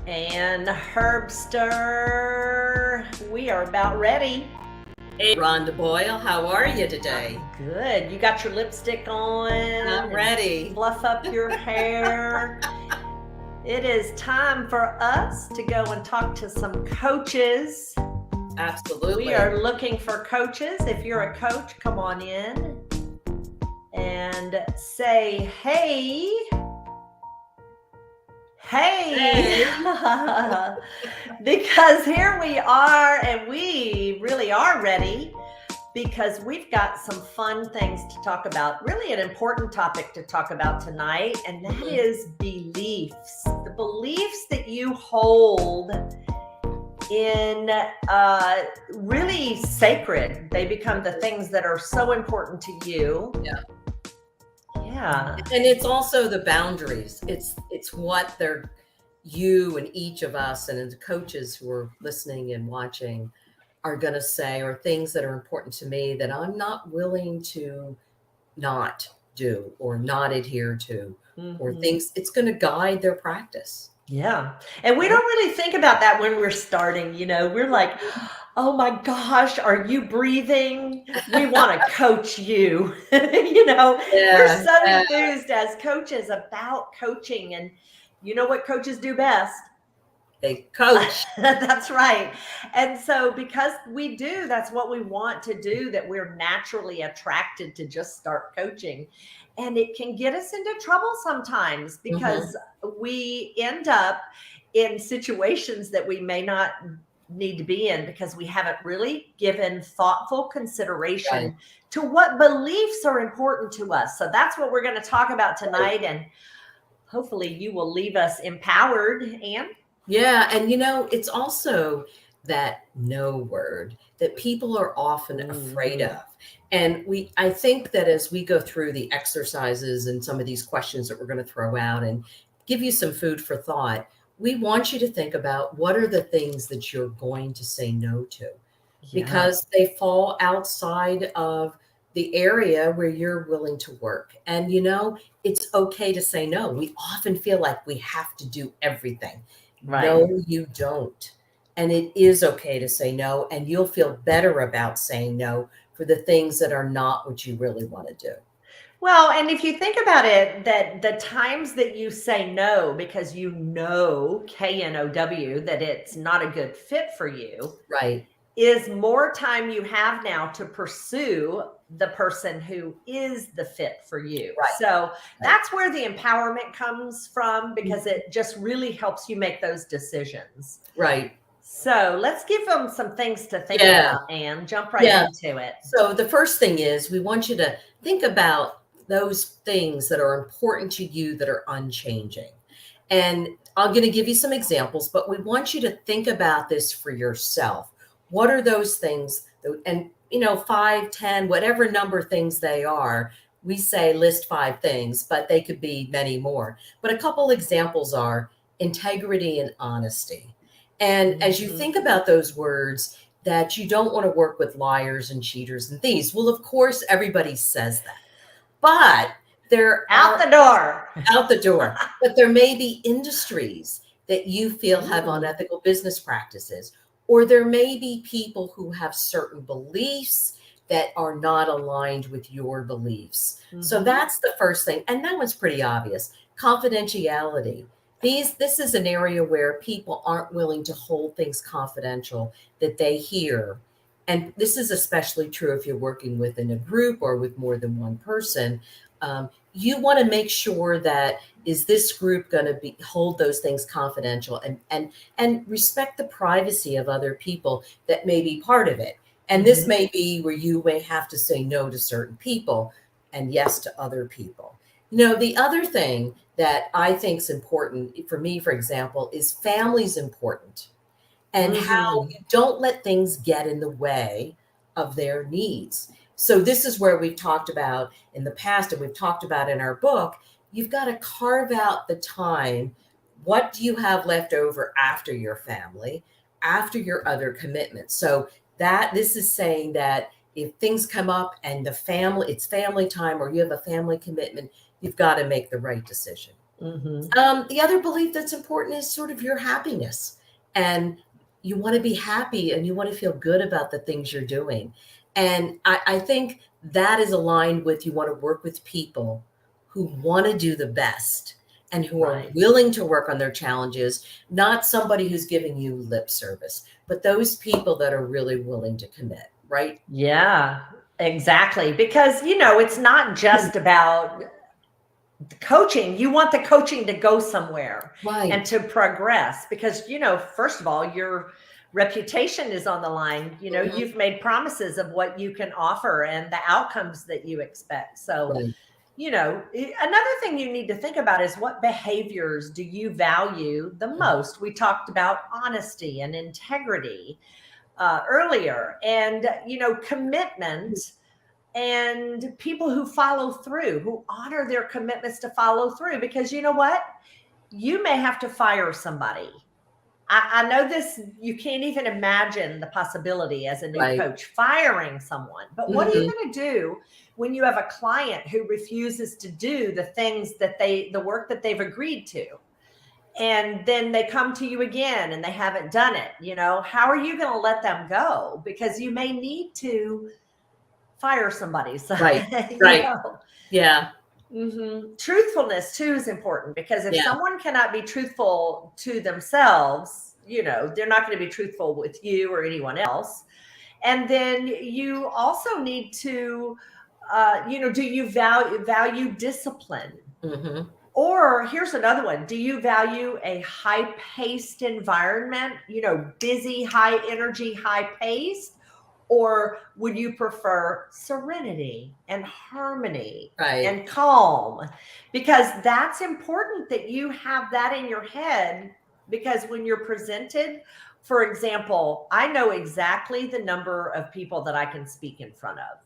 And Herbster, we are about ready. Hey, Rhonda Boyle, how are you today? Good. You got your lipstick on. I'm ready. Fluff up your hair. It is time for us to go and talk to some coaches. Absolutely. We are looking for coaches. If you're a coach, come on in and say, hey. Hey. Because here we are, and we really are ready because we've got some fun things to talk about. Really an important topic to talk about tonight, and that is beliefs. The beliefs that you hold in really sacred. They become the things that are so important to you. Yeah. And it's also the boundaries. It's what you and each of us and the coaches who are listening and watching are going to say, or things that are important to me that I'm not willing to not do or not adhere to, or things. It's going to guide their practice. Yeah. And we don't really think about that when we're starting, we're like, oh my gosh, are you breathing? We want to coach you. We're so enthused as coaches about coaching. And you know what coaches do best? They coach. That's right. And so because we do, that's what we want to do, that we're naturally attracted to just start coaching. And it can get us into trouble sometimes because we end up in situations that we may not need to be in because we haven't really given thoughtful consideration to what beliefs are important to us. So that's what we're going to talk about tonight. And hopefully you will leave us empowered, Anne. Yeah. And it's also that no word that people are often afraid of. And I think that as we go through the exercises and some of these questions that we're going to throw out and give you some food for thought, we want you to think about what are the things that you're going to say no to, because they fall outside of the area where you're willing to work. And, it's okay to say no. We often feel like we have to do everything. Right. No, you don't. And it is okay to say no, and you'll feel better about saying no for the things that are not what you really want to do. Well, and if you think about it, that the times that you say no because KNOW, that it's not a good fit for you, right, is more time you have now to pursue the person who is the fit for you. Right. So that's where the empowerment comes from, because it just really helps you make those decisions. Right. So let's give them some things to think about, and jump right into it. So the first thing is we want you to think about those things that are important to you that are unchanging. And I'm going to give you some examples, but we want you to think about this for yourself. What are those things? And 5, 10, whatever number things they are, we say list 5 things, but they could be many more. But a couple examples are integrity and honesty. And as you think about those words, that you don't want to work with liars and cheaters and thieves. Well, of course, everybody says that, but they're out the door. But there may be industries that you feel have unethical business practices, or there may be people who have certain beliefs that are not aligned with your beliefs. So that's the first thing. And that one's pretty obvious. Confidentiality. This is an area where people aren't willing to hold things confidential that they hear. And this is especially true if you're working within a group or with more than one person. You want to make sure that, is this group going to hold those things confidential and respect the privacy of other people that may be part of it. And this may be where you may have to say no to certain people and yes to other people. The other thing that I think is important for me, for example, is family's important, and how you don't let things get in the way of their needs. So this is where we've talked about in the past, and we've talked about in our book, you've got to carve out the time. What do you have left over after your family, after your other commitments? So this is saying that if things come up and it's family time, or you have a family commitment, you've got to make the right decision. Mhm. The other belief that's important is sort of your happiness. And you want to be happy and you want to feel good about the things you're doing. And I think that is aligned with you want to work with people who want to do the best and who are Right. willing to work on their challenges, not somebody who's giving you lip service, but those people that are really willing to commit, right? Yeah, exactly. Because, it's not just about the coaching. You want the coaching to go somewhere and Right. to progress because, first of all, your reputation is on the line. Mhm. You've made promises of what you can offer and the outcomes that you expect. So, Right. another thing you need to think about is what behaviors do you value the Mhm. most? We talked about honesty and integrity earlier, and commitment, and people who follow through, who honor their commitments to follow through. Because you know what? You may have to fire somebody. I know this, you can't even imagine the possibility as a new Right. coach firing someone. But what are you Mhm. going to do when you have a client who refuses to do the things that the work that they've agreed to? And then they come to you again and they haven't done it. How are you going to let them go? Because you may need to fire somebody. So, Right. you Right. know, Yeah. truthfulness too is important, because if Yeah. someone cannot be truthful to themselves, they're not going to be truthful with you or anyone else. And then you also need to, do you value discipline? Mhm. Or here's another one. Do you value a high paced environment, busy, high energy, high paced? Or would you prefer serenity and harmony Right. and calm? Because that's important that you have that in your head. Because when you're presented, for example, I know exactly the number of people that I can speak in front of.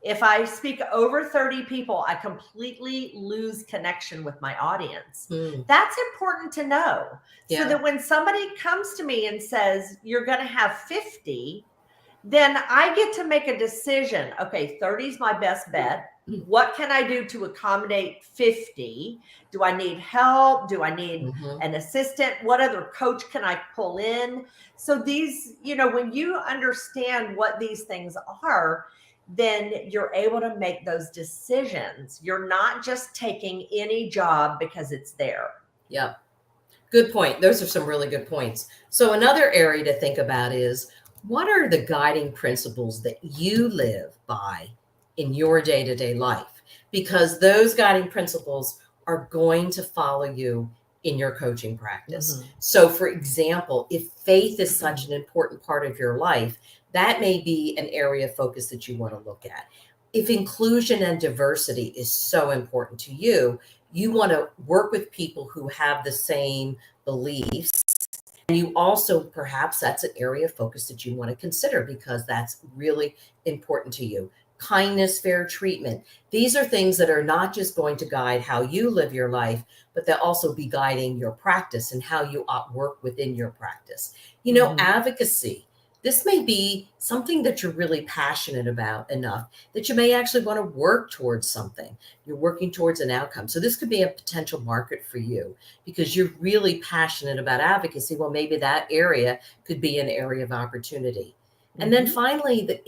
If I speak over 30 people, I completely lose connection with my audience. Mm. That's important to know. So Yeah. that when somebody comes to me and says, you're going to have 50, then I get to make a decision. Okay, 30 is my best bet. What can I do to accommodate 50? Do I need help? Do I need Mhm. an assistant? What other coach can I pull in? So these, when you understand what these things are, then you're able to make those decisions. You're not just taking any job because it's there. Yeah. Good point. Those are some really good points. So another area to think about is what are the guiding principles that you live by in your day-to-day life? Because those guiding principles are going to follow you in your coaching practice. Mhm. So for example, if faith is such an important part of your life, that may be an area of focus that you want to look at. If inclusion and diversity is so important to you, you want to work with people who have the same beliefs. And you also, perhaps that's an area of focus that you want to consider because that's really important to you. Kindness, fair treatment. These are things that are not just going to guide how you live your life, but they'll also be guiding your practice and how you work within your practice. Mhm. Advocacy. This may be something that you're really passionate about enough that you may actually want to work towards something. You're working towards an outcome. So this could be a potential market for you because you're really passionate about advocacy. Well, maybe that area could be an area of opportunity. And then Mhm. finally,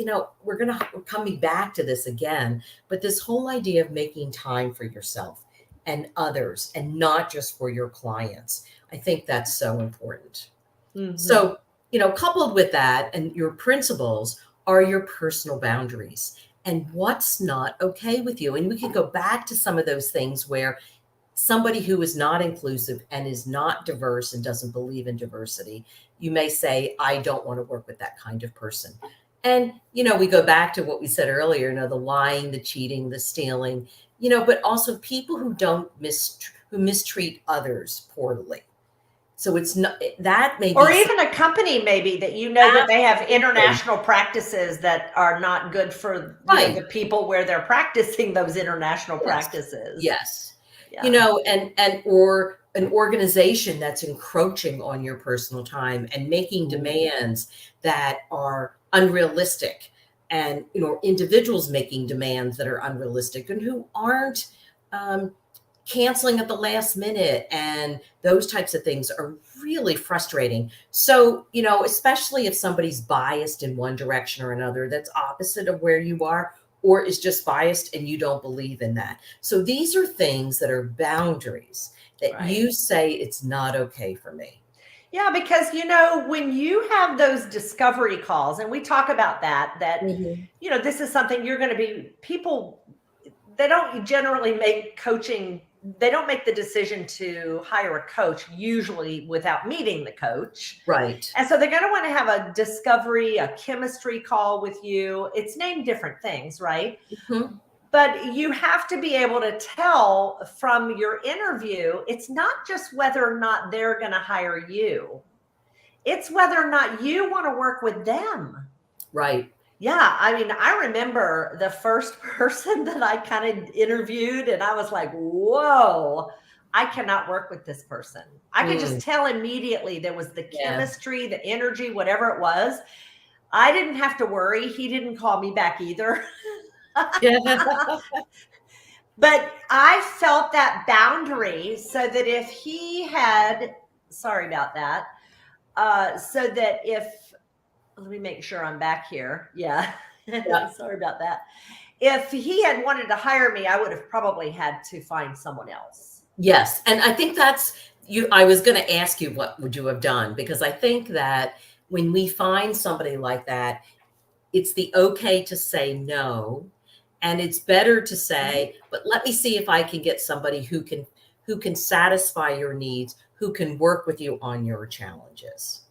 we're coming back to this again, but this whole idea of making time for yourself and others and not just for your clients. I think that's so important. Mhm. So, coupled with that and your principles are your personal boundaries and what's not okay with you. And we can go back to some of those things where somebody who is not inclusive and is not diverse and doesn't believe in diversity, you may say, I don't want to work with that kind of person. And, we go back to what we said earlier, the lying, the cheating, the stealing, but also people who who mistreat others poorly. So it's not that may Or be even a company, maybe, that that they have absolutely international practices that are not good for right. the people where they're practicing those international Yes. practices. Yes. Yeah. And or an organization that's encroaching on your personal time and making Ooh. demands that are unrealistic and individuals making demands that are unrealistic and who aren't um, canceling at the last minute and those types of things are really frustrating. So, especially if somebody's biased in one direction or another, that's opposite of where you are, or is just biased and you don't believe in that. So these are things that are boundaries that Right. you say it's not okay for me. Yeah, because when you have those discovery calls, and we talk about that, Mhm. this is something you're going to be people, they don't generally make coaching, they don't make the decision to hire a coach usually without meeting the coach. Right. And so they're going to want to have a discovery, a chemistry call with you. It's named different things, right? Mhm. But you have to be able to tell from your interview, it's not just whether or not they're going to hire you. It's whether or not you want to work with them. Right. Yeah. I mean, I remember the first person that I kind of interviewed, and I was like, whoa, I cannot work with this person. I could just tell immediately there was the Yeah. chemistry, the energy, whatever it was. I didn't have to worry. He didn't call me back either. Yeah. But I felt that boundary so that if he had, sorry about that, so that if, let me make sure I'm back here. Yeah. Sorry about that. If he had wanted to hire me, I would have probably had to find someone else. Yes. And I think that's I was going to ask you, what would you have done? Because I think that when we find somebody like that, it's the okay to say no. And it's better to say, but let me see if I can get somebody who can satisfy your needs, who can work with you on your challenges.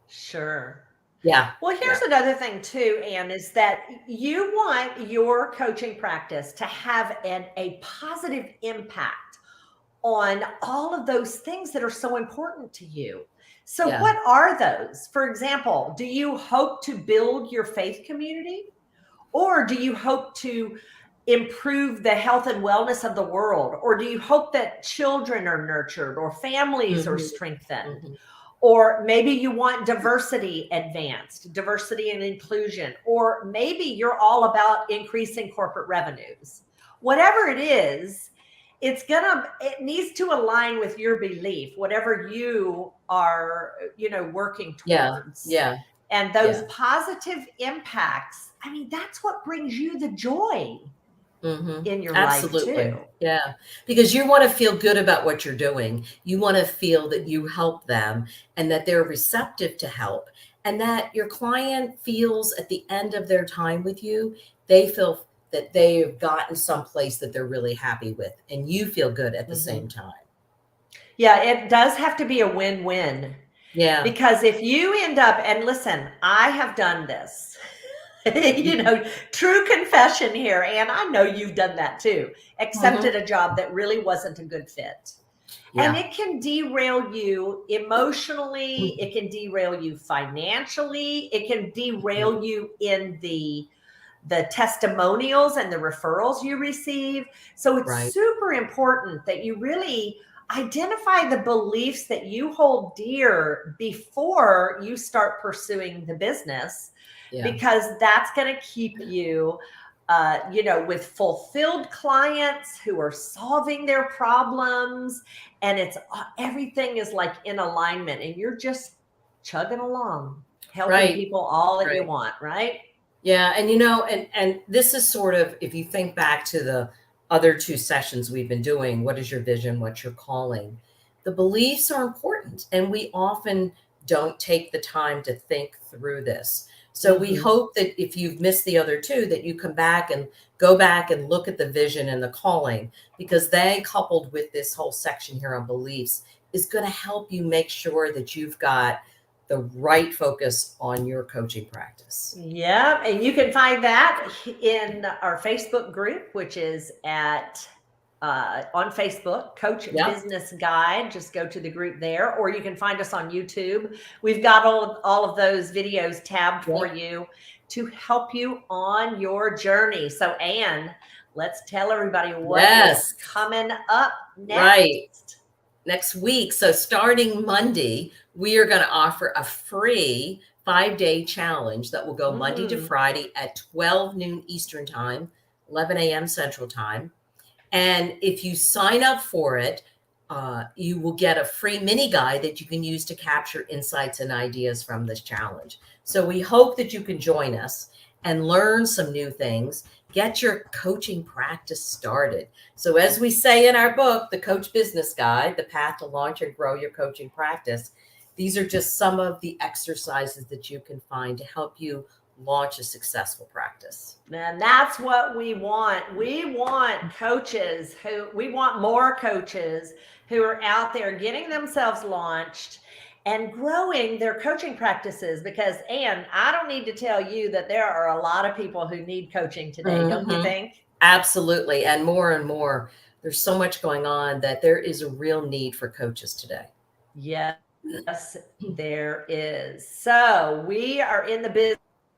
Sure. Yeah. Well, here's another thing too, Anne, is that you want your coaching practice to have a positive impact on all of those things that are so important to you. So Yeah. what are those? For example, do you hope to build your faith community? Or do you hope to improve the health and wellness of the world? Or do you hope that children are nurtured or families are Mhm. strengthened? Mhm. Or maybe you want diversity advanced, diversity and inclusion, or maybe you're all about increasing corporate revenues. Whatever it is, it needs to align with your belief, whatever you are, working Yeah. towards. Yeah. And those Yeah. positive impacts, I mean, that's what brings you the joy in your life Absolutely. too. Yeah. Because you want to feel good about what you're doing. You want to feel that you help them and that they're receptive to help, and that your client feels at the end of their time with you, they feel that they've gotten someplace that they're really happy with, and you feel good at the same time. Yeah, it does have to be a win-win. Yeah. Because if you end up, and listen, I have done this, true confession here. And I know you've done that too, accepted a job that really wasn't a good fit. And Yeah. it can derail you emotionally. It can derail you financially. It can derail you in the testimonials and the referrals you receive. So it's Right. super important that you really identify the beliefs that you hold dear before you start pursuing the business, Yeah. because that's going to keep you with fulfilled clients who are solving their problems, and it's everything is like in alignment, and you're just chugging along, helping Right. people all that you Right. want, right? Yeah, and and this is sort of, if you think back to the other two sessions we've been doing, what is your vision, what's your calling? The beliefs are important, and we often don't take the time to think through this. So we hope that if you've missed the other two, that you come back and go back and look at the vision and the calling, because they, coupled with this whole section here on beliefs, is going to help you make sure that you've got the right focus on your coaching practice. Yeah, and you can find that in our Facebook group, which is on Facebook, Coach Business Guide. Just go to the group there, or you can find us on YouTube. We've got all of those videos tabbed for you to help you on your journey. So, Anne, let's tell everybody what is coming up next. Right. Next week. So starting Monday, we are going to offer a free 5-day challenge that will go Monday to Friday at 12 noon Eastern time, 11 a.m. Central time. And if you sign up for it, you will get a free mini guide that you can use to capture insights and ideas from this challenge. So we hope that you can join us and learn some new things, get your coaching practice started. So as we say in our book, The Coach Business Guide, The Path to Launch and Grow Your Coaching Practice, these are just some of the exercises that you can find to help you launch a successful practice. And that's what we want. We want more coaches who are out there getting themselves launched and growing their coaching practices, because Ann, I don't need to tell you that there are a lot of people who need coaching today, don't you think? Absolutely. And more, there's so much going on that there is a real need for coaches today. Yes, there is. So we are in the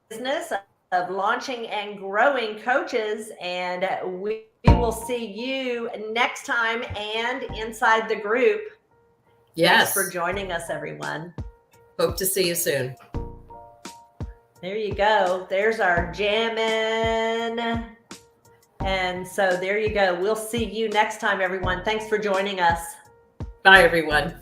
business of launching and growing coaches, and we will see you next time and inside the group. Yes. Thanks for joining us, everyone. Hope to see you soon. There you go. There's our jamming. And so there you go. We'll see you next time, everyone. Thanks for joining us. Bye, everyone.